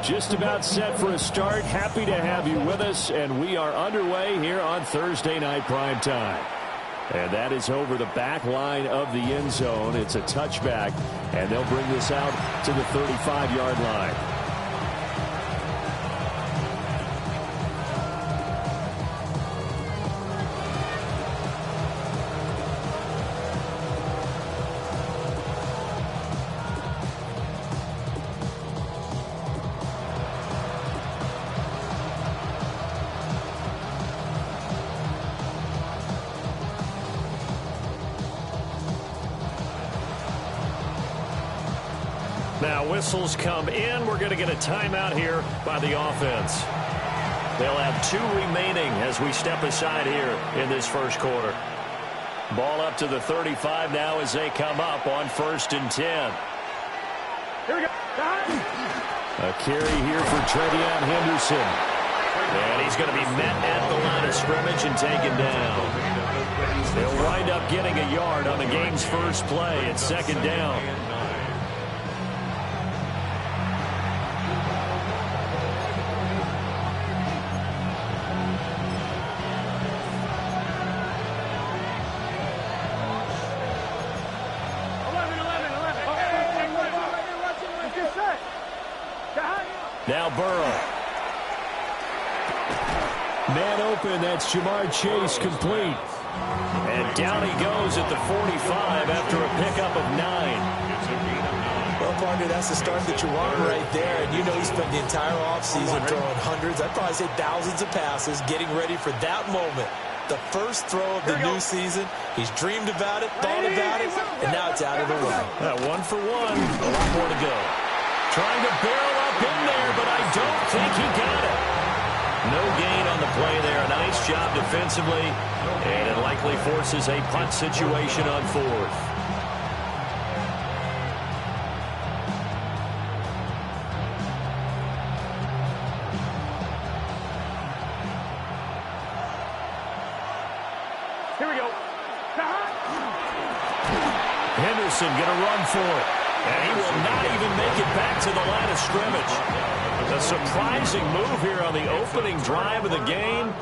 Just about set for a start. Happy to have you with us, and we are underway here on Thursday Night Prime Time. And that is over the back line of the end zone. It's a touchback, and they'll bring this out to the 35-yard line. Now whistles come in. We're going to get a timeout here by the offense. They'll have 2 remaining as we step aside here in this first quarter. Ball up to the 35 now as they come up on 1st and 10. Here we go. A carry here for Trevion Henderson. And he's going to be met at the line of scrimmage and taken down. They'll wind up getting a yard on the game's first play. It's 2nd down. Now Burrow. Man open, that's Jamar Chase, complete. And down he goes at the 45 after a pickup of 9. Well, partner, that's the start that you want right there. And you know he spent the entire offseason throwing hundreds, I'd probably say thousands of passes, getting ready for that moment. The first throw of the new season. He's dreamed about it, thought about it, and now it's out of the way. 1 for 1. A lot more to go. Trying to barrel up in there, but I don't think he got it. No gain on the play there. A nice job defensively, and it likely forces a punt situation on 4th. Here we go. Henderson going to run for it. And he will not even make it back to the line of scrimmage. A surprising move here on the opening drive of the game.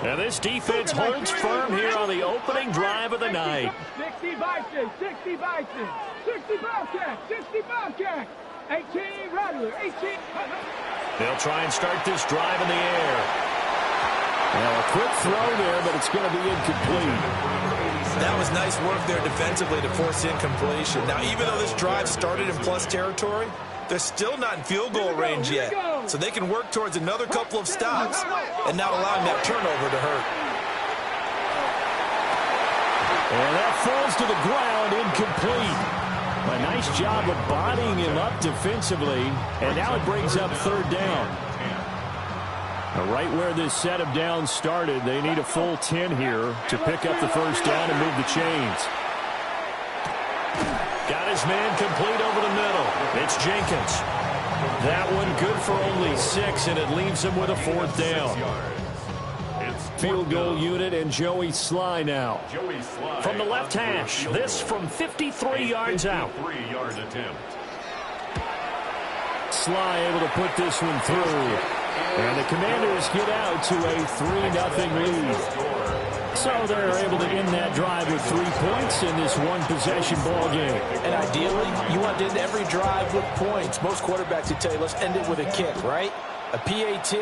And this defense holds firm here on the opening drive of the night. 60 Vikings, 60 Vikings, 60 Bobcats, 60 Bobcats, 18 Rattler, 18. They'll try and start this drive in the air. Now a quick throw there, but it's going to be incomplete. That was nice work there defensively to force incompletion. Now, even though this drive started in plus territory, they're still not in field goal range yet. So they can work towards another couple of stops and not allowing that turnover to hurt. And that falls to the ground, incomplete. A nice job of bodying him up defensively, and now it brings up 3rd down. Right where this set of downs started, they need a full 10 here to pick up the 1st down and move the chains. Got his man complete over the middle. It's Jenkins. That one good for only 6, and it leaves him with a 4th down. Field goal unit and Joey Sly now. From the left hash, this from 53 yards out. Sly able to put this one through. And the Commanders get out to a 3-0 lead. So they're able to end that drive with 3 points in this one-possession ball game. And ideally, you want to end every drive with points. Most quarterbacks would tell you, let's end it with a kick, right? A PAT,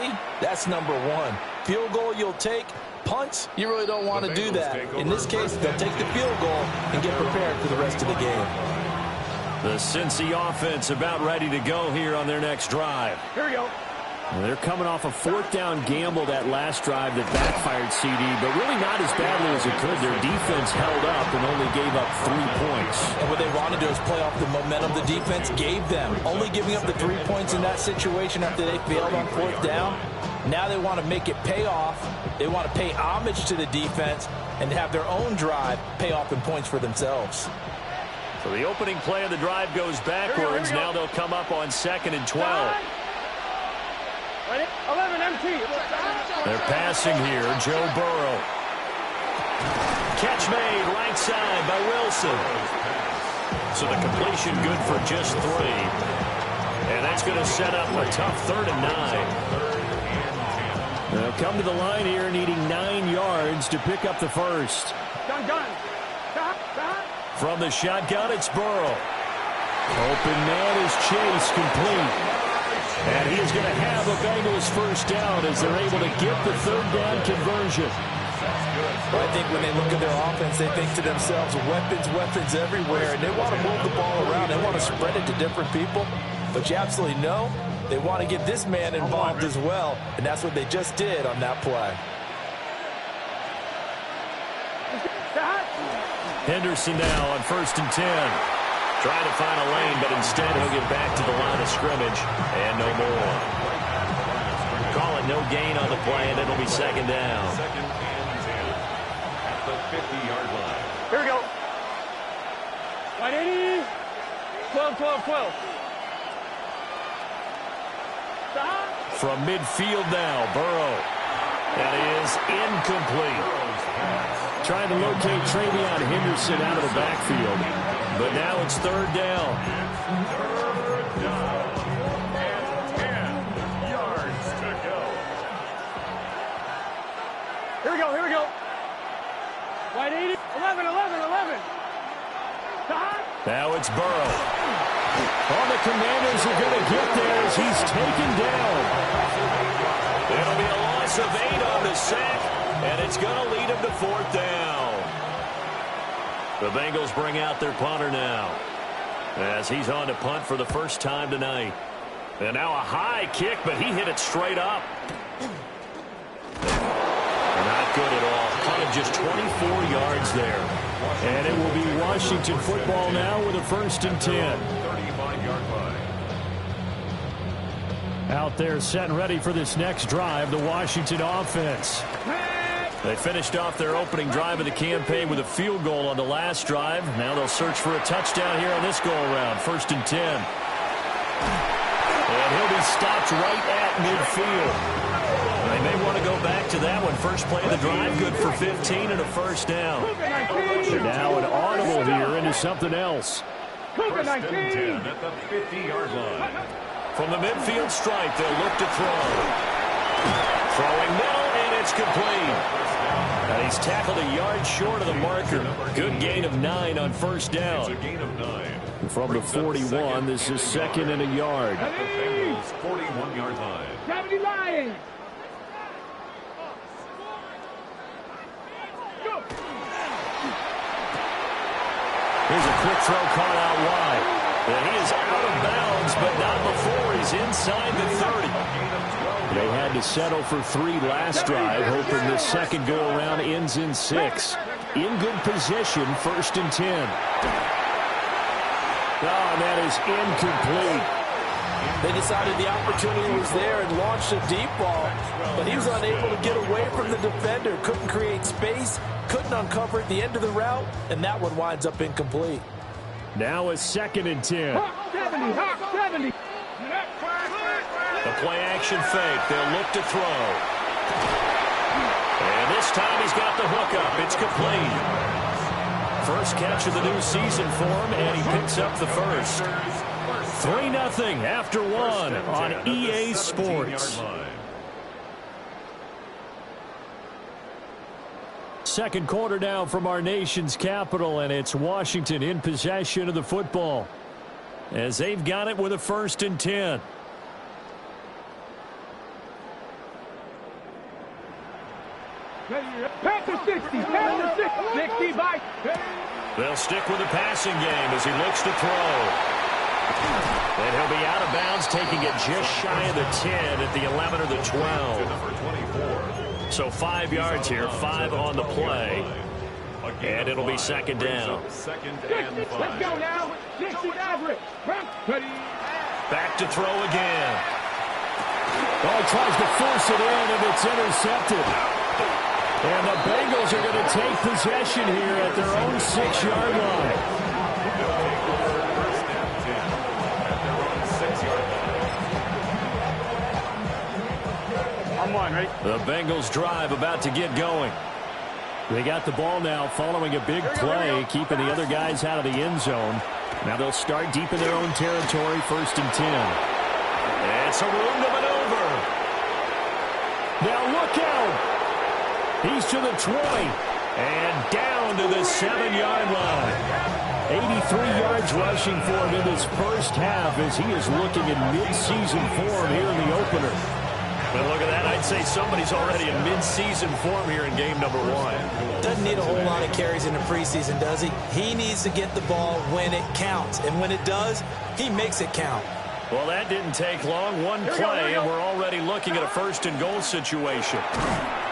that's number 1. Field goal you'll take. Punts, you really don't want to do that. In this case, they'll take the field goal and get prepared for the rest of the game. The Cincy offense about ready to go here on their next drive. Here we go. They're coming off a fourth down gamble that last drive that backfired, CD, but really not as badly as it could. Their defense held up and only gave up 3 points. And what they want to do is play off the momentum the defense gave them. Only giving up the 3 points in that situation after they failed on fourth down. Now they want to make it pay off. They want to pay homage to the defense and have their own drive pay off in points for themselves. So the opening play of the drive goes backwards. Now they'll come up on 2nd and 12. 11 MT. They're passing here. Joe Burrow. Catch made right side by Wilson. So the completion good for just 3. And that's going to set up a tough 3rd and 9. They'll come to the line here needing 9 yards to pick up the first. Gun. From the shotgun, it's Burrow. Open man is Chase, complete. And he is going to have a Bengals first down as they're able to get the 3rd down conversion. Well, I think when they look at their offense, they think to themselves, weapons everywhere, and they want to move the ball around. They want to spread it to different people. But you absolutely know they want to get this man involved as well, and that's what they just did on that play. Henderson now on 1st and 10. Trying to find a lane, but instead he'll get back to the line of scrimmage and no more. Call it no gain on the play, and it'll be 2nd down. At the 50-yard line. Here we go. 180. 12. Stop. From midfield now, Burrow. That is incomplete. Trying to locate Travion Henderson out of the backfield. But now it's 3rd down. 3rd down. And 10 yards to go. Here we go. 180. 11. Stop. Now it's Burrow. All the Commanders are going to get there as he's taken down. It'll be a loss of 8 on the sack, and it's going to lead him to 4th down. The Bengals bring out their punter now as he's on to punt for the first time tonight. And now a high kick, but he hit it straight up. Not good at all. Punted just 24 yards there. And it will be Washington football now with a 1st and 10. 35-yard line. Out there set and ready for this next drive, the Washington offense. They finished off their opening drive of the campaign with a field goal on the last drive. Now they'll search for a touchdown here on this go-around. 1st and 10. And he'll be stopped right at midfield. They may want to go back to that one. First play of the drive, good for 15 and a first down. And now an audible here into something else. 1st and 10 at the 50-yard line. From the midfield stripe, they'll look to throw. Throwing middle, and it's complete. And he's tackled a yard short of the marker. Good gain of 9 on 1st down. It's a gain of 9. From the 41, this is 2nd and a yard. At the Bengals' 41-yard line. 70 Lions. Go. Here's a quick throw caught out wide. And he is out of bounds, but not before he's inside the 30. They had to settle for 3 last drive, hoping this second go-around ends in 6. In good position, 1st and 10. Oh, and that is incomplete. They decided the opportunity was there and launched a deep ball, but he was unable to get away from the defender. Couldn't create space, couldn't uncover at the end of the route, and that one winds up incomplete. Now a 2nd and 10. 70. The play action fake. They'll look to throw. And this time he's got the hook up. It's complete. First catch of the new season for him, and he picks up the first. 3-0 after 1 on EA Sports. Second quarter now from our nation's capital, and it's Washington in possession of the football as they've got it with a 1st and 10. Panther 60 by. They'll stick with the passing game as he looks to throw. And he'll be out of bounds, taking it just shy of the 10 at the 11 or the 12. So 5 yards here, 5 on the play. And it'll be second down. Let's go now. 60 average. Back to throw again. Oh, he tries to force it in, and it's intercepted. And the Bengals are going to take possession here at their own 6-yard line. The Bengals drive about to get going. They got the ball now following a big play, keeping the other guys out of the end zone. Now they'll start deep in their own territory, 1st and 10. It's a room to maneuver. Now look out. He's to the 20. And down to the 7-yard line. 83 yards rushing for him in this first half as he is looking in mid-season form here in the opener. But look at that. I'd say somebody's already in mid-season form here in game number 1. Doesn't need a whole lot of carries in the preseason, does he? He needs to get the ball when it counts. And when it does, he makes it count. Well, that didn't take long. One play, and we're already looking at a 1st and goal situation.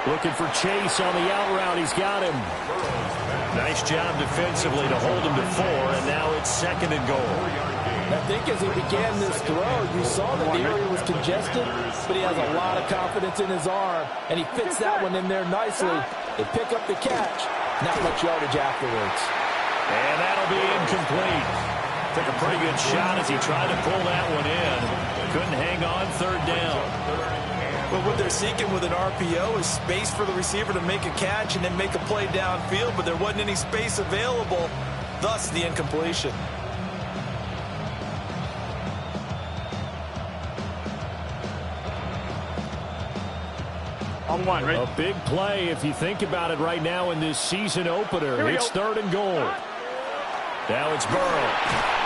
Looking for Chase on the out route. He's got him. Nice job defensively to hold him to 4, and now it's 2nd and goal. I think as he began this throw, you saw that the area was congested, but he has a lot of confidence in his arm, and he fits that one in there nicely. They pick up the catch. Not much yardage afterwards. And that'll be incomplete. Took a pretty good shot as he tried to pull that one in. Couldn't hang on, 3rd down. But what they're seeking with an RPO is space for the receiver to make a catch and then make a play downfield, but there wasn't any space available, thus the incompletion. A big play if you think about it right now in this season opener. It's 3rd and goal. Now it's Burrow.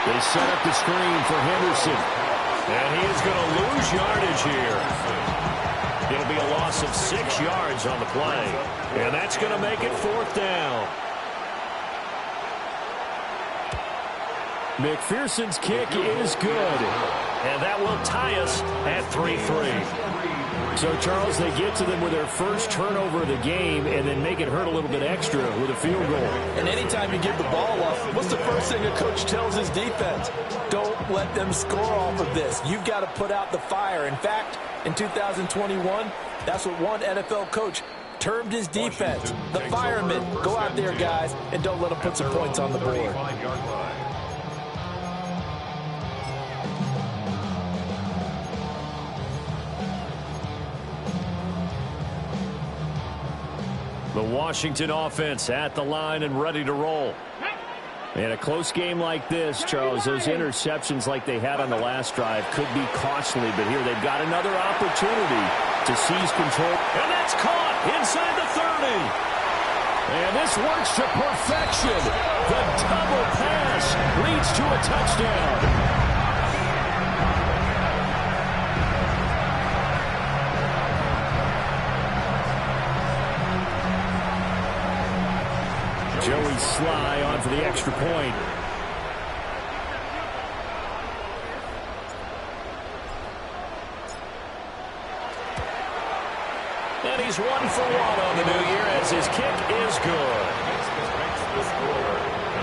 They set up the screen for Henderson. And he is going to lose yardage here. It'll be a loss of 6 yards on the play. And that's going to make it 4th down. McPherson's kick is good. And that will tie us at 3-3. So, Charles, they get to them with their first turnover of the game and then make it hurt a little bit extra with a field goal. And anytime you give the ball up, what's the first thing a coach tells his defense? Don't let them score off of this. You've got to put out the fire. In fact, in 2021, that's what one NFL coach termed his defense. The firemen. Go out there, guys, and don't let them put some points on the board. The Washington offense at the line and ready to roll. In a close game like this, Charles, those interceptions like they had on the last drive could be costly, but here they've got another opportunity to seize control. And that's caught inside the 30. And this works to perfection. The double pass leads to a touchdown. Joey Sly on for the extra point. And he's 1 for 1 on the new year as his kick is good.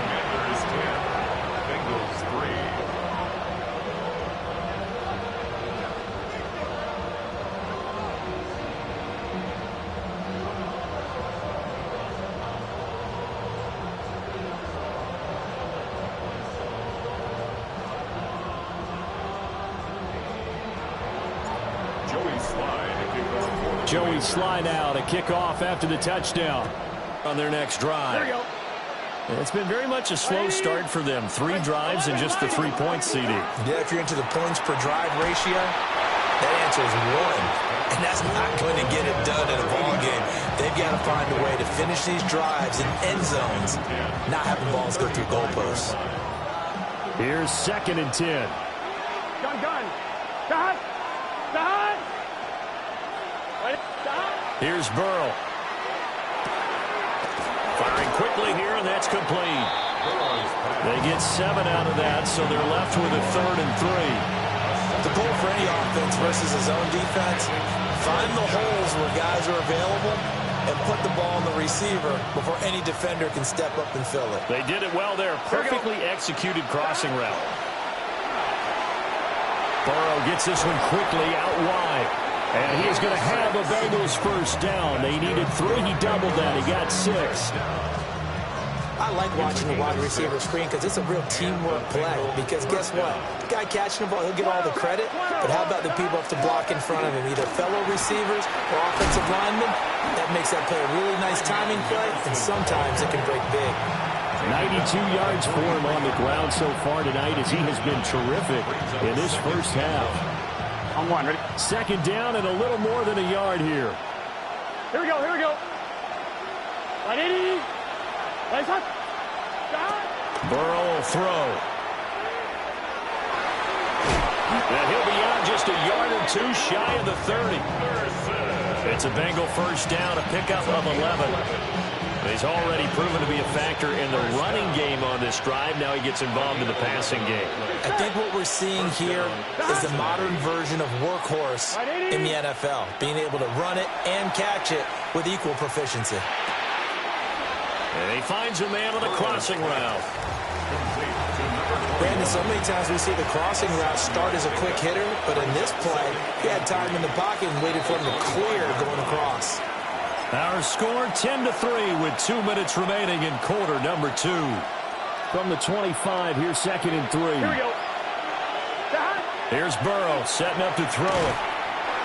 Commanders 10, Bengals 3. Joey Sly now to kick off after the touchdown on their next drive. It's been very much a slow start for them. 3 drives and just the 3 points, CD. Yeah, if you're into the points per drive ratio, that answer is 1. And that's not going to get it done in a ball game. They've got to find a way to finish these drives in end zones, not having balls go through goalposts. Here's 2nd and 10. Gun. Here's Burrow. Firing quickly here, and that's complete. They get 7 out of that, so they're left with a 3rd and 3. The goal for any offense versus his own defense, find the holes where guys are available and put the ball on the receiver before any defender can step up and fill it. They did it well there. Perfectly executed crossing route. Burrow gets this one quickly out wide. And he is going to have a Bengals first down. They needed 3. He doubled that. He got 6. I like watching the wide receiver screen because it's a real teamwork play. Because guess what? The guy catching the ball, he'll get all the credit. But how about the people up to block in front of him, either fellow receivers or offensive linemen? That makes that play a really nice timing play, and sometimes it can break big. 92 yards for him on the ground so far tonight as he has been terrific in this first half. On one, ready? 2nd down and a little more than a yard here. Here we go, here we go. Ready? Let's up. Burrow will throw. And he'll be out just a yard or 2 shy of the 30. It's a Bengal first down, a pickup of 11. He's already proven to be a factor in the running game on this drive. Now he gets involved in the passing game. I think what we're seeing here is the modern version of workhorse in the NFL, being able to run it and catch it with equal proficiency. And he finds a man on the crossing route. Brandon, so many times we see the crossing route start as a quick hitter, but in this play, he had time in the pocket and waited for him to clear going across. Our score 10-3 with 2 minutes remaining in quarter number 2. From the 25, here's 2nd and 3. Here we go. Here's Burrow setting up to throw it.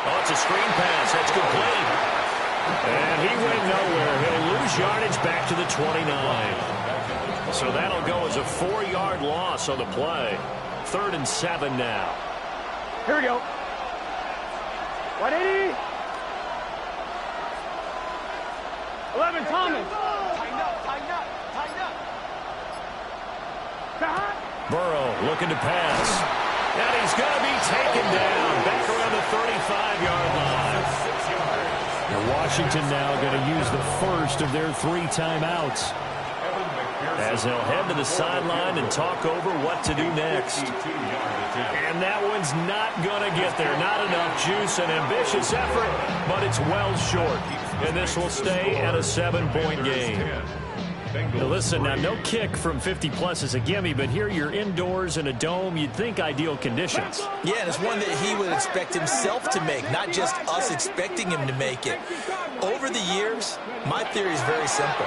Oh, it's a screen pass. That's complete. And he went nowhere. He'll lose yardage back to the 29. So that'll go as a 4-yard loss on the play. 3rd and 7 now. Here we go. 180. 11, Thomas. Tighten up, tighten up, tighten up. Burrow looking to pass. And he's going to be taken down back around the 35-yard line. And Washington now going to use the first of their 3 timeouts, as they'll head to the sideline and talk over what to do next. And that one's not going to get there. Not enough juice, an ambitious effort, but it's well short. And this will stay at a 7-point game. Now listen, now no kick from 50-plus is a gimme, but here you're indoors in a dome. You'd think ideal conditions. Yeah, and it's one that he would expect himself to make, not just us expecting him to make it. Over the years, my theory is very simple.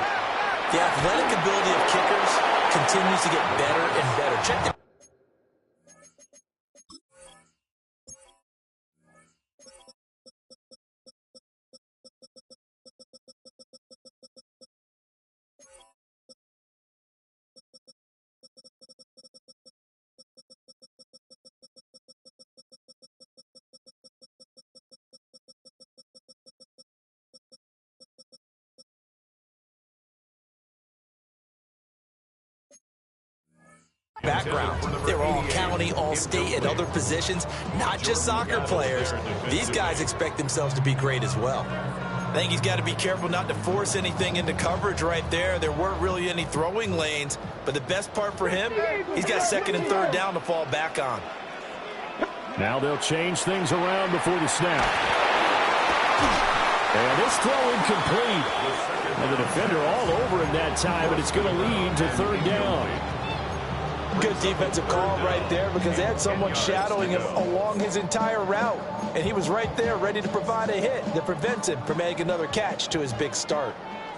The athletic ability of kickers continues to get better and better. Check the background. They were all county, all state, and other positions, not just soccer players. These guys expect themselves to be great as well. I think he's got to be careful not to force anything into coverage right there. There weren't really any throwing lanes, but the best part for him, he's got 2nd and 3rd down to fall back on. Now they'll change things around before the snap. And this throw incomplete. And the defender all over him that time, but it's going to lead to 3rd down. Good defensive call right there because they had someone shadowing him along his entire route. And he was right there ready to provide a hit that prevents him from making another catch to his big start.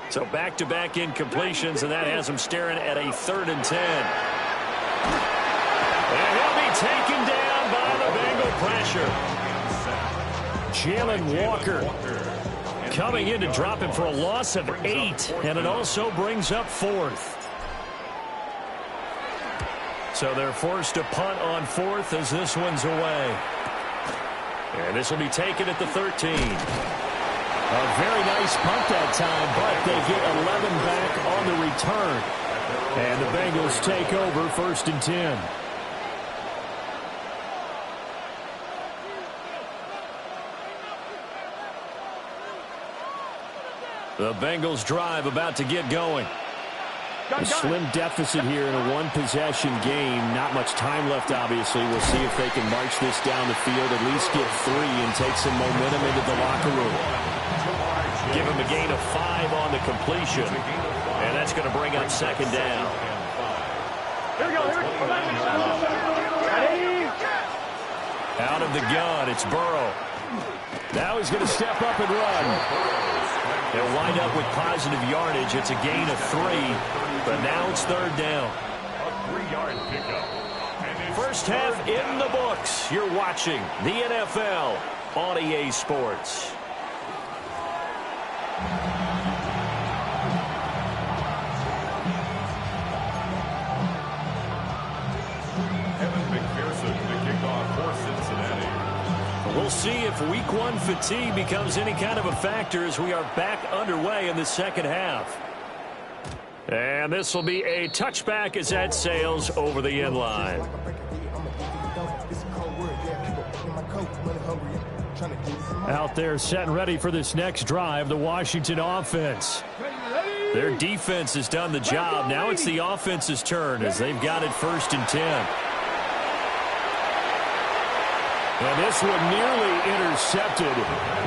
So back-to-back incompletions, and that has him staring at a 3rd and 10. And he'll be taken down by the Bengal pressure. Jalen Walker coming in to drop him for a loss of 8, and it also brings up 4th. So they're forced to punt on 4th as this one's away. And this will be taken at the 13. A very nice punt that time, but they get 11 back on the return. And the Bengals take over 1st and 10. The Bengals drive about to get going. A slim deficit here in a one-possession game. Not much time left, obviously. We'll see if they can march this down the field, at least get 3, and take some momentum into the locker room. Give him a gain of 5 on the completion, and that's going to bring up second down. Here we go. Out of the gun, it's Burrow. Now he's going to step up and run. They'll wind up with positive yardage. It's a gain of 3, but now it's third down. A 3-yard pickup. First half in the books. You're watching the NFL on EA Sports. We'll see if week 1 fatigue becomes any kind of a factor as we are back underway in the second half. And this will be a touchback as that sails over the end line. Out there set and ready for this next drive, the Washington offense. Their defense has done the job. Now it's the offense's turn as they've got it 1st and 10. And this one nearly intercepted.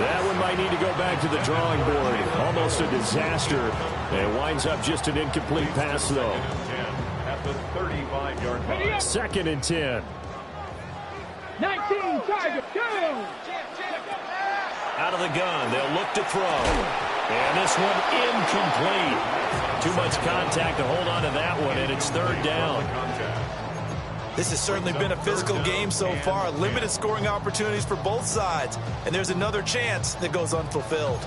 That one might need to go back to the drawing board. Almost a disaster. And it winds up just an incomplete pass, though. At the 35-yard line. 2nd and 10. 19, Tiger, go! Out of the gun, they'll look to throw. And this one incomplete. Too much contact to hold on to that one, and it's third down. This has certainly been a physical game so far. Limited scoring opportunities for both sides. And there's another chance that goes unfulfilled.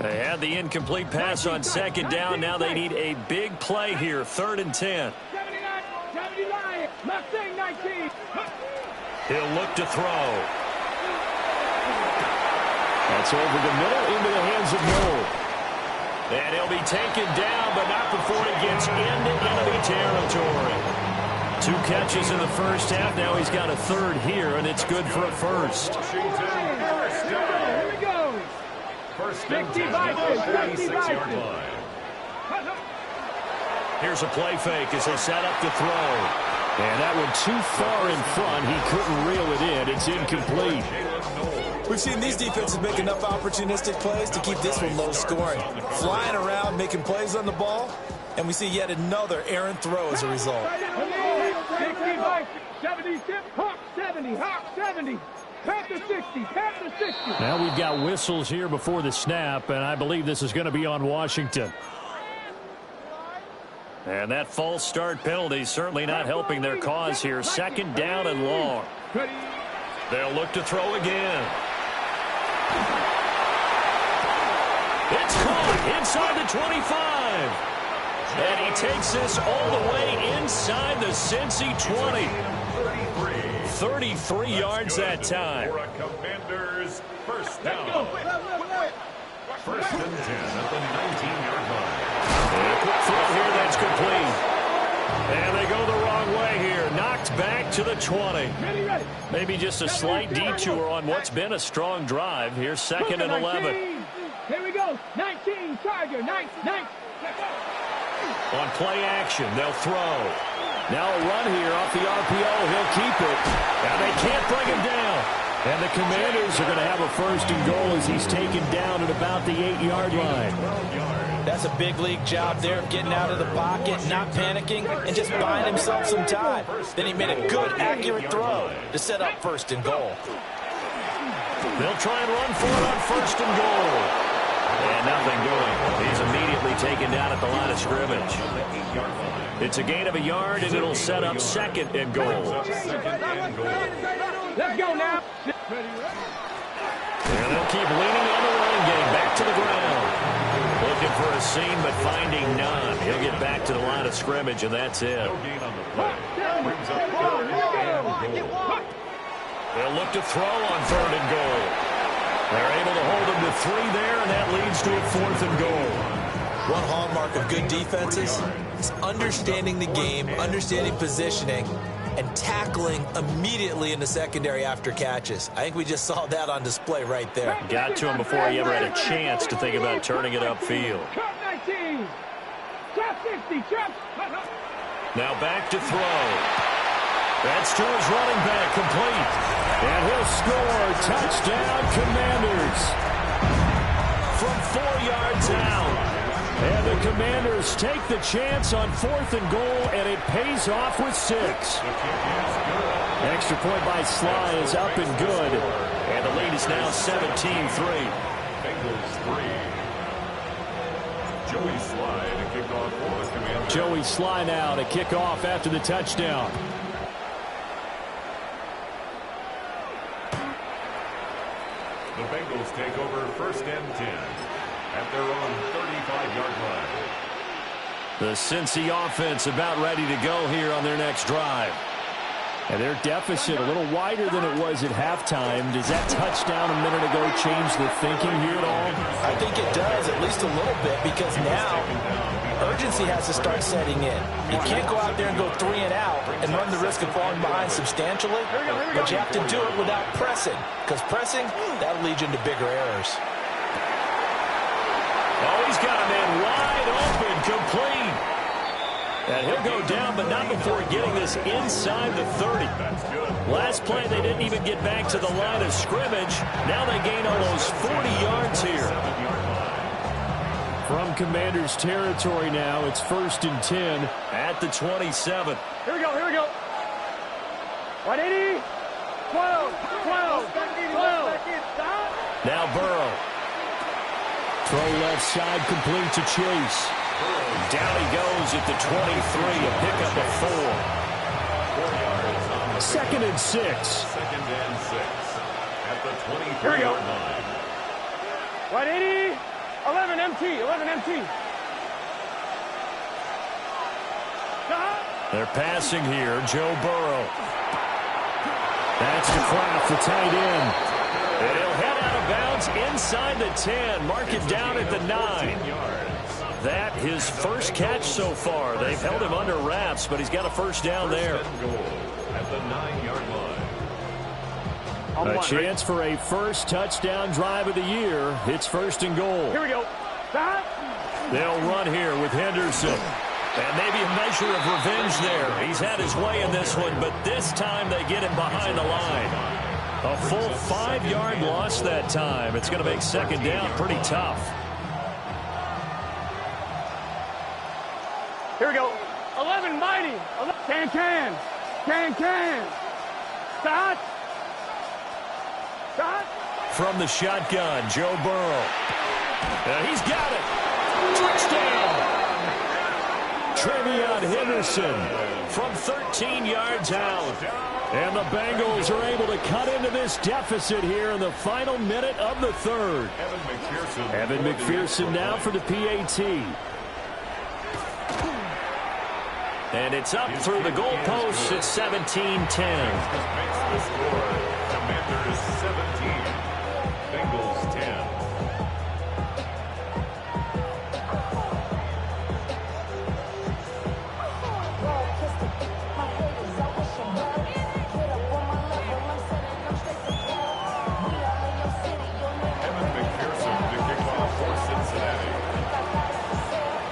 They had the incomplete pass on second down. Now they need a big play here. 3rd and 10. 79, Mustang 19. He'll look to throw. That's over the middle into the hands of Noel. And he'll be taken down, but not before he gets into enemy territory. 2 catches in the first half. Now he's got a 3rd here, and it's good for a 1st. Here we go. First and 10 at the 46-yard line. Here's a play fake as they set up to throw. And that one too far in front. He couldn't reel it in. It's incomplete. We've seen these defenses make enough opportunistic plays to keep this one low scoring. Flying around, making plays on the ball, and we see yet another errant throw as a result. 70, Hawk 70, Hawk 70. Panther 60, Panther 60. Now we've got whistles here before the snap, and I believe this is going to be on Washington. And that false start penalty certainly not helping their cause here. 2nd down and long. They'll look to throw again. It's caught inside the 25. And he takes this all the way inside the Cincy 20. 33 yards that time. For a Commander's first down. 1st and 10 at the 19-yard line. And a quick throw here that's complete. And they go the wrong way here. Knocked back to the 20. Maybe just a slight detour on what's been a strong drive. Here's 2nd and 11. Here we go. 19, Tiger, 19. On play action, they'll throw. Now a run here off the RPO. He'll keep it. Now they can't bring him down. And the Commanders are going to have a 1st and goal as he's taken down at about the 8-yard line. That's a big league job there of getting out of the pocket, not panicking, and just buying himself some time. Then he made a good, accurate throw to set up 1st and goal. They'll try and run for it on 1st and goal. And nothing doing. He's immediately taken down at the line of scrimmage. It's a gain of a yard, and it'll set up 2nd and goal. Let's go now. And they'll keep leaning on the running game. Back to the ground. Looking for a seam, but finding none. He'll get back to the line of scrimmage, and that's it. They'll look to throw on 3rd and goal. They're able to hold him to 3 there, and that leads to a 4th and goal. One hallmark of good defenses is understanding the game, understanding positioning, and tackling immediately in the secondary after catches. I think we just saw that on display right there. Got to him before he ever had a chance to think about turning it upfield. Trap 19. Trap 60. Trap. Now back to throw. That's to his running back, complete. And he'll score. Touchdown, Commanders. From 4 yards out. And the Commanders take the chance on 4th and goal, and it pays off with 6. Extra point by Sly is up and good. And the lead is now 17-3. Bengals 3. Joey Sly to kick off for the Commanders. Joey Sly now to kick off after the touchdown. The Bengals take over 1st and 10 at their own 35-yard line. The Cincy offense about ready to go here on their next drive. And their deficit a little wider than it was at halftime. Does that touchdown a minute ago change the thinking here at all? I think it does, at least a little bit, because now urgency has to start setting in. You can't go out there and go 3 and out and run the risk of falling behind substantially, but you have to do it without pressing, because pressing, that'll lead you into bigger errors. Oh, he's got a man wide open, complete. And he'll go down, but not before getting this inside the 30. Last play, they didn't even get back to the line of scrimmage. Now they gain almost 40 yards here. From Commanders territory now, it's 1st and 10 at the 27. Here we go. 180. 12. Now Burrow. Throw left side, complete to Chase. Down he goes at the 23, a pickup of 4. 2nd and 6. 2nd and 6 at the 23-yard line. 180. 11 MT. They're passing here, Joe Burrow. That's to Kraft, the tight end. And he'll head out of bounds inside the 10. Mark it down at the 9. That his first catch so far. They've held him under wraps, but he's got a first down there. At the 9-yard line. A chance for a first touchdown drive of the year. It's 1st and goal. Here we go. They'll run here with Henderson. And maybe a measure of revenge there. He's had his way in this one, but this time they get him behind the line. A full 5-yard loss that time. It's going to make 2nd down pretty tough. Here we go. 11 mighty. Can. Start. From the shotgun, Joe Burrow. He's got it. Touchdown. Trevion Henderson from 13 yards out. And the Bengals are able to cut into this deficit here in the final minute of the 3rd. Evan McPherson now for the PAT. And it's up through the goalposts at 17-10. Commanders 17, Bengals 10.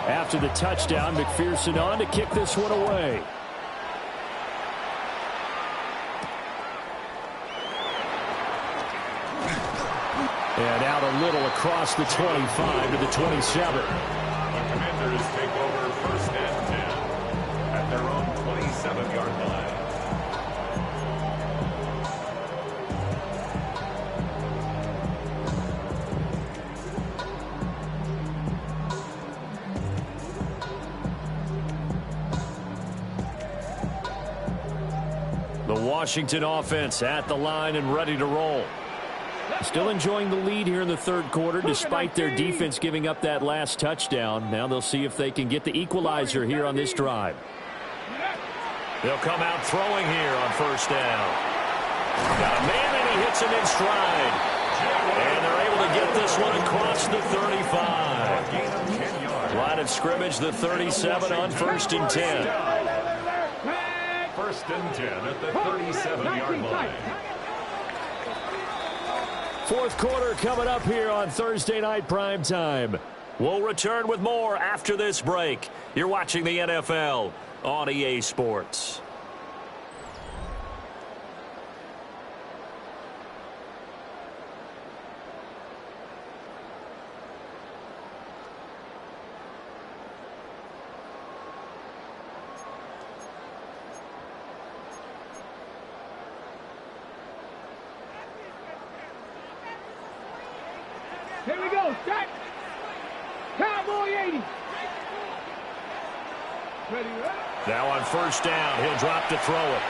After the touchdown, McPherson on to kick this one away. And out a little across the 25 to the 27. The Commanders take over 1st and 10 at their own 27-yard line. The Washington offense at the line and ready to roll. Still enjoying the lead here in the 3rd quarter despite their defense giving up that last touchdown. Now they'll see if they can get the equalizer here on this drive. They'll come out throwing here on 1st down. Got a man and he hits him in stride. And they're able to get this one across the 35. Line of scrimmage, the 37 on 1st and 10. First and 10 at the 37-yard line. Fourth quarter coming up here on Thursday Night Primetime. We'll return with more after this break. You're watching the NFL on EA Sports. Here we go. Start. Cowboy 80. Ready, Now on first down, he'll drop to throw it.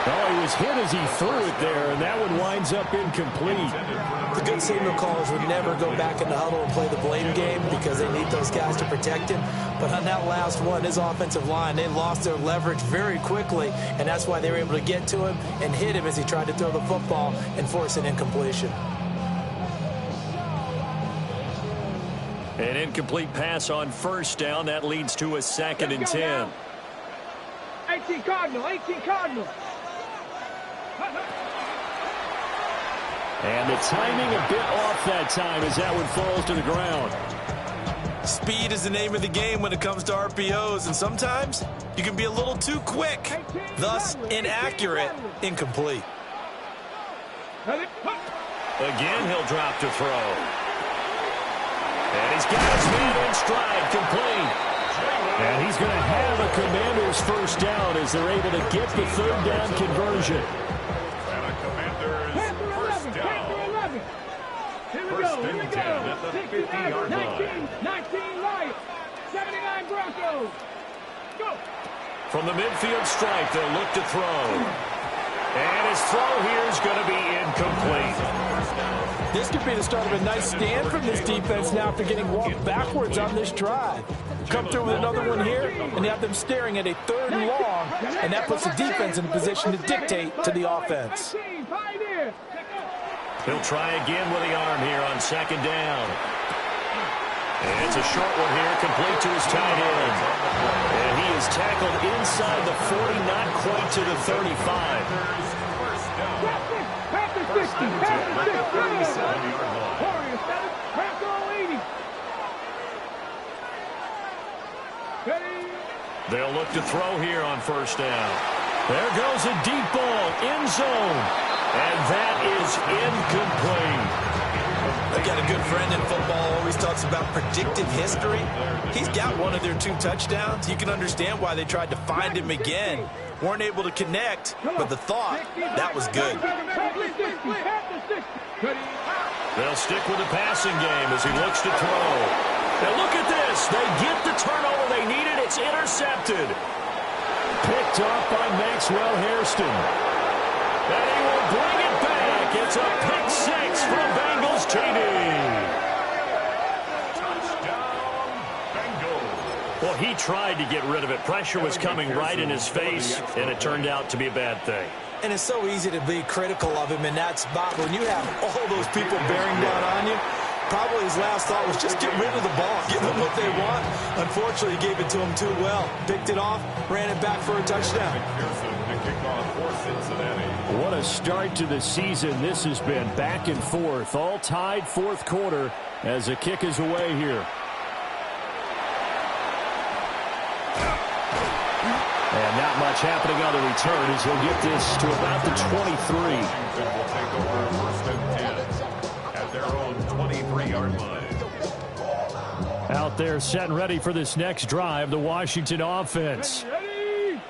Oh, he was hit as he threw it there, and that one winds up incomplete. The good signal callers would never go back in the huddle and play the blame game because they need those guys to protect him. But on that last one, his offensive line, they lost their leverage very quickly, and that's why they were able to get to him and hit him as he tried to throw the football and force an incompletion. An incomplete pass on first down. That leads to a 2nd and 10. 18 Cardinal, 18 Cardinal. And the timing a bit off that time as that one falls to the ground. Speed is the name of the game when it comes to RPOs, and sometimes you can be a little too quick, thus inaccurate, incomplete. Again, he'll drop to throw. And he's got his man in stride, complete. And he's going to have a Commander's first down as they're able to get the third down conversion. And a Commander's first down. Here we First go. and 10 at the 50-yard line. 19 Lions. 79 Broncos. Go. From the midfield stripe, they'll look to throw. And his throw here is going to be incomplete. This could be the start of a nice stand from this defense now after getting walked backwards on this drive. Come through with another one here, and you have them staring at a 3rd and long, and that puts the defense in a position to dictate to the offense. He'll try again with the arm here on 2nd down. And it's a short one here, complete to his tight end. And he is tackled inside the 40, not quite to the 35. They'll look to throw here on first down. There goes a deep ball, end zone. And that is incomplete. I got a good friend in football, always talks about predictive history. He's got one of their 2 touchdowns. You can understand why they tried to find him again. Weren't able to connect, but the thought, that was good. They'll stick with the passing game as he looks to throw. And look at this. They get the turnover they needed. It's intercepted. Picked off by Maxwell Hairston. And he will bring it back. It's a pick 6 from Bengals TD. Touchdown, Bengals. Well, he tried to get rid of it. Pressure was coming right in his face, and it turned out to be a bad thing. And it's so easy to be critical of him in that spot. When you have all those people bearing down on you, probably his last thought was just get rid of the ball, give them what they want. Unfortunately, he gave it to them too well. Picked it off, ran it back for a touchdown. What a start to the season this has been. Back and forth, all tied 4th quarter as the kick is away here. And not much happening on the return as he'll get this to about the 23. Will take over first and 10 at their own 23-yard line. Out there set and ready for this next drive, the Washington offense.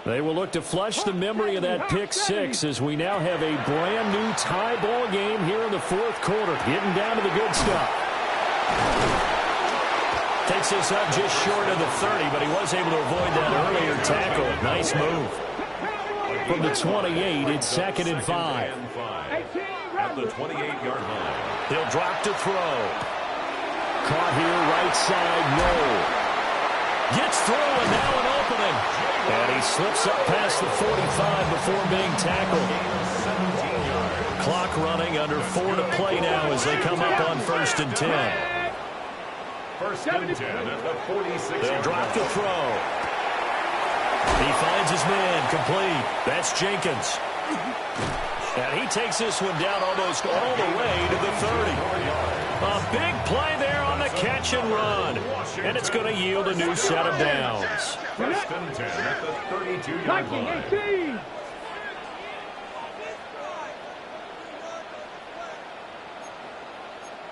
They will look to flush the memory of that pick 6 as we now have a brand new tie ball game here in the 4th quarter. Getting down to the good stuff. Takes this up just short of the 30, but he was able to avoid that earlier tackle. Nice move. From the 28, it's 2nd and 5. At the 28-yard line. He'll drop to throw. Caught here, right side, no. Gets through, and now an opening. And he slips up past the 45 before being tackled. Clock running, under 4 to play now as they come up on 1st and 10. First and 10 at the 46. They'll drop to throw. He finds his man, complete. That's Jenkins. And he takes this one down almost all the way to the 30. A big play there on the catch and run. And it's going to yield a new set of downs. First and 10 at the 32-yard line. 18.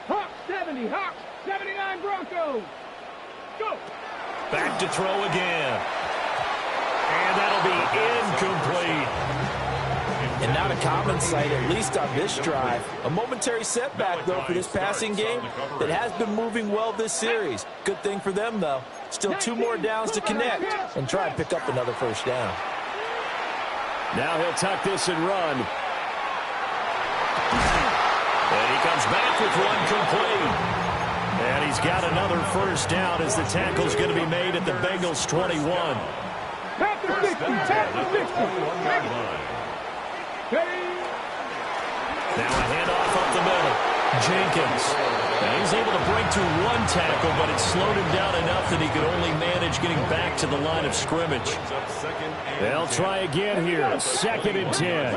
Hawks 70, Hawks 79 Broncos. Go. Back to throw again. And that'll be incomplete. And not a common sight, at least on this drive. A momentary setback, though, for this passing game that has been moving well this series. Good thing for them, though. Still 2 more downs to connect and try and pick up another first down. Now he'll tuck this and run. And he comes back with one complete. And he's got another first down as the tackle's going to be made at the Bengals 21. Tap the 60, tap the 60. Now a handoff up the middle. Jenkins. Now he's able to break through one tackle, but it slowed him down enough that he could only manage getting back to the line of scrimmage. They'll try again here. 2nd and 10.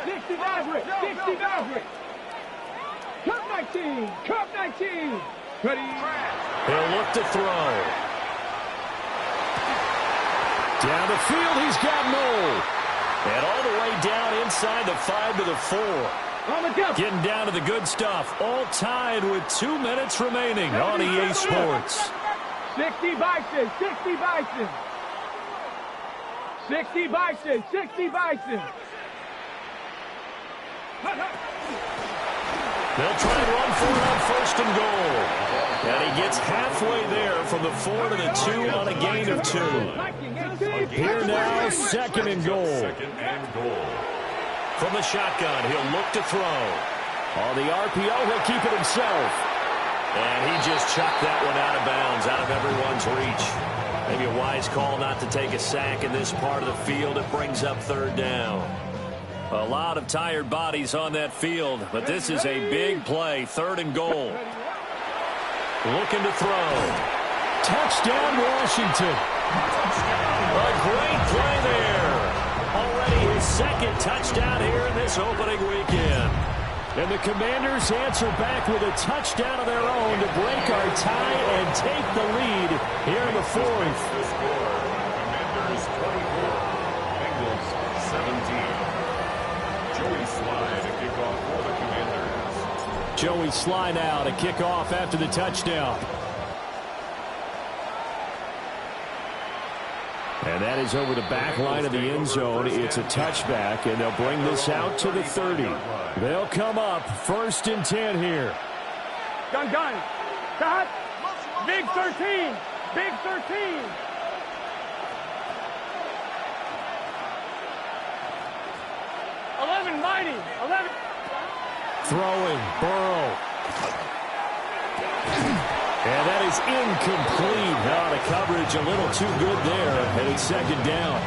60 Maverick, 60 Maverick. Cup 19, Cup 19. Ready? He'll look to throw. Down the field, he's got Noel. And all the way down inside the 5 to the 4. On the go. Getting down to the good stuff. All tied with 2 minutes remaining on EA Sports. 60 Bison, 60 Bison. 60 Bison, 60 Bison. They'll try and run for it on 1st and goal. And he gets halfway there from the 4 to the 2 on a gain of 2. Here now, 2nd and goal. From the shotgun, he'll look to throw. On the RPO, he'll keep it himself. And he just chucked that one out of bounds, out of everyone's reach. Maybe a wise call not to take a sack in this part of the field. It brings up 3rd down. A lot of tired bodies on that field, but this is a big play. 3rd and goal. Looking to throw. Touchdown, Washington. A great play there. Already his 2nd touchdown here in this opening weekend. And the Commanders answer back with a touchdown of their own to break our tie and take the lead here in the 4th. Commanders 24, Bengals 17. Joey Sly to kick off for the Commanders. Joey Sly now to kick off after the touchdown. And that is over the back line of the end zone. It's a touchback, and they'll bring this out to the 30. They'll come up 1st and 10 here. Gun. Cut. Big 13. Big 13. Mighty. 11. Throwing, Burrow. And that is incomplete. Now the coverage a little too good there, and it's 2nd down.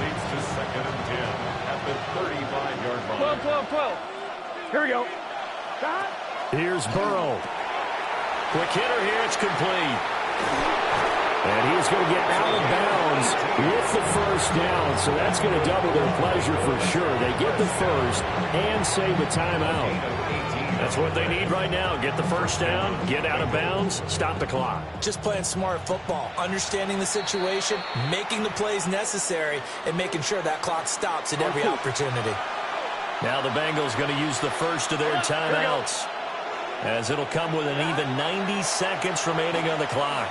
Leads to 2nd and 10 at the 35-yard line. 12. Here we go. Stop. Here's Burrow. Quick hitter here. It's complete. And he's going to get out of bounds with the 1st down, so that's going to double their pleasure for sure. They get the 1st and save a timeout. That's what they need right now. Get the 1st down, get out of bounds, stop the clock. Just playing smart football, understanding the situation, making the plays necessary, and making sure that clock stops at every opportunity. Now the Bengals going to use the 1st of their timeouts, as it'll come with an even 90 seconds remaining on the clock.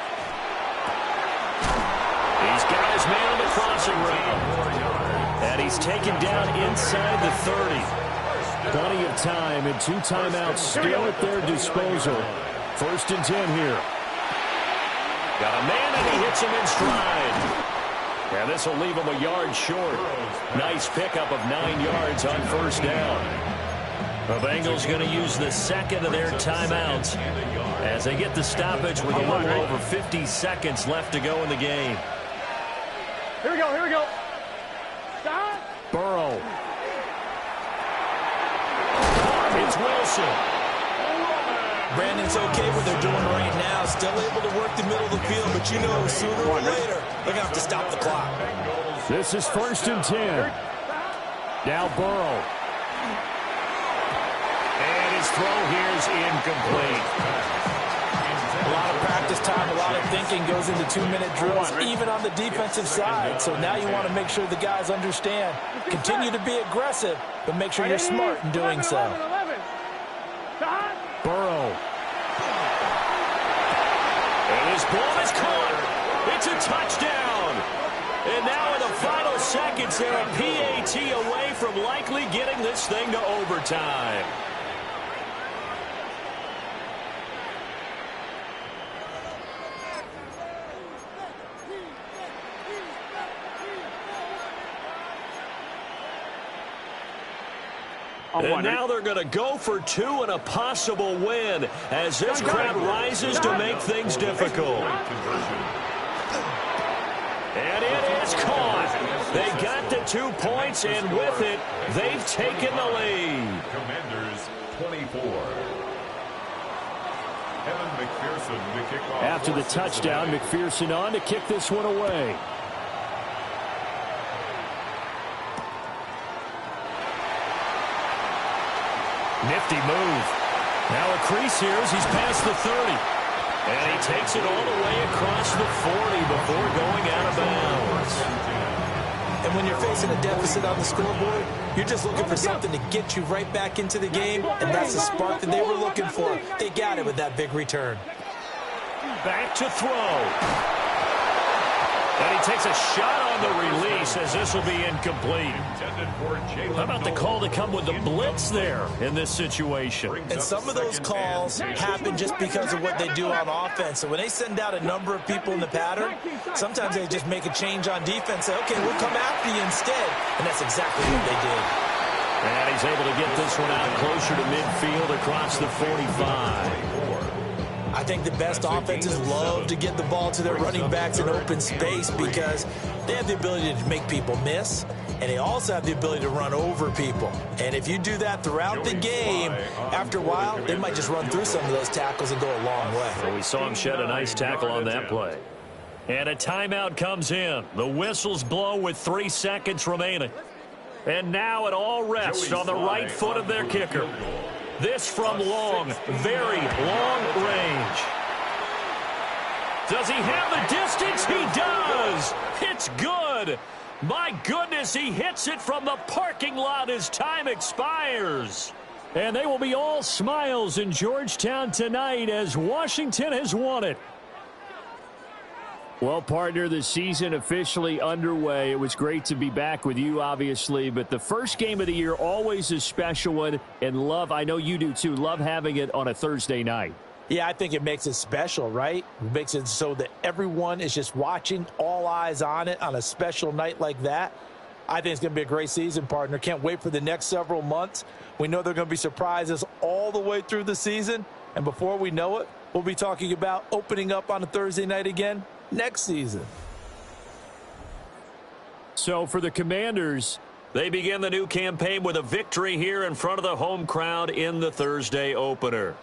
He's got his man on the crossing route. And he's taken down inside the 30. Plenty of time and 2 timeouts still at their disposal. 1st and 10 here. Got a man, and he hits him in stride. And this will leave him a yard short. Nice pickup of 9 yards on 1st down. The Bengals going to use the 2nd of their timeouts as they get the stoppage with a little over 50 seconds left to go in the game. Here we go. Stop. Burrow. It's Wilson. Brandon's okay what they're doing right now. Still able to work the middle of the field, but you know sooner or later they're going to have to stop the clock. This is 1st and 10. Now Burrow. And his throw here is incomplete. A lot of practice time, a lot of thinking goes into 2-minute drills, even on the defensive side. So now you want to make sure the guys understand. Continue to be aggressive, but make sure you're smart in doing so. Burrow. And his ball is caught. It's a touchdown. And now in the final seconds, they're a PAT away from likely getting this thing to overtime. And now they're going to go for 2 and a possible win as this crowd rises to make things difficult. And it is caught. They got the 2 points, and with it, they've taken the lead. Commanders 24. Evan McPherson to kick off. After the touchdown, McPherson on to kick this one away. Nifty move. Now a crease here as he's past the 30. And he takes it all the way across the 40 before going out of bounds. And when you're facing a deficit on the scoreboard, you're just looking for something to get you right back into the game, and that's the spark that they were looking for. They got it with that big return. Back to throw. And he takes a shot on the release as this will be incomplete. How about the call to come with the blitz there in this situation? And some of those calls happen just because of what they do on offense. So when they send out a number of people in the pattern, sometimes they just make a change on defense. Say, okay, we'll come after you instead. And that's exactly what they did. And he's able to get this one out closer to midfield across the 45. I think the best offenses love to get the ball to their running backs in open space because they have the ability to make people miss, and they also have the ability to run over people. And if you do that throughout the game, after a while, they might just run through some of those tackles and go a long way. Well, we saw him shed a nice tackle on that play. And a timeout comes in. The whistles blow with 3 seconds remaining. And now it all rests on the right foot of their kicker. This from long, very long range. Does he have the distance? He does. It's good. My goodness, he hits it from the parking lot as time expires. And they will be all smiles in Georgetown tonight as Washington has won it. Well, partner, the season officially underway. It was great to be back with you, obviously, but the first game of the year, always a special one, and love, I know you do too, love having it on a Thursday night. Yeah, I think it makes it special, right? It makes it so that everyone is just watching, all eyes on it on a special night like that. I think it's going to be a great season, partner. Can't wait for the next several months. We know there are going to be surprises all the way through the season, and before we know it, we'll be talking about opening up on a Thursday night again next season. So for the Commanders, they begin the new campaign with a victory here in front of the home crowd in the Thursday opener.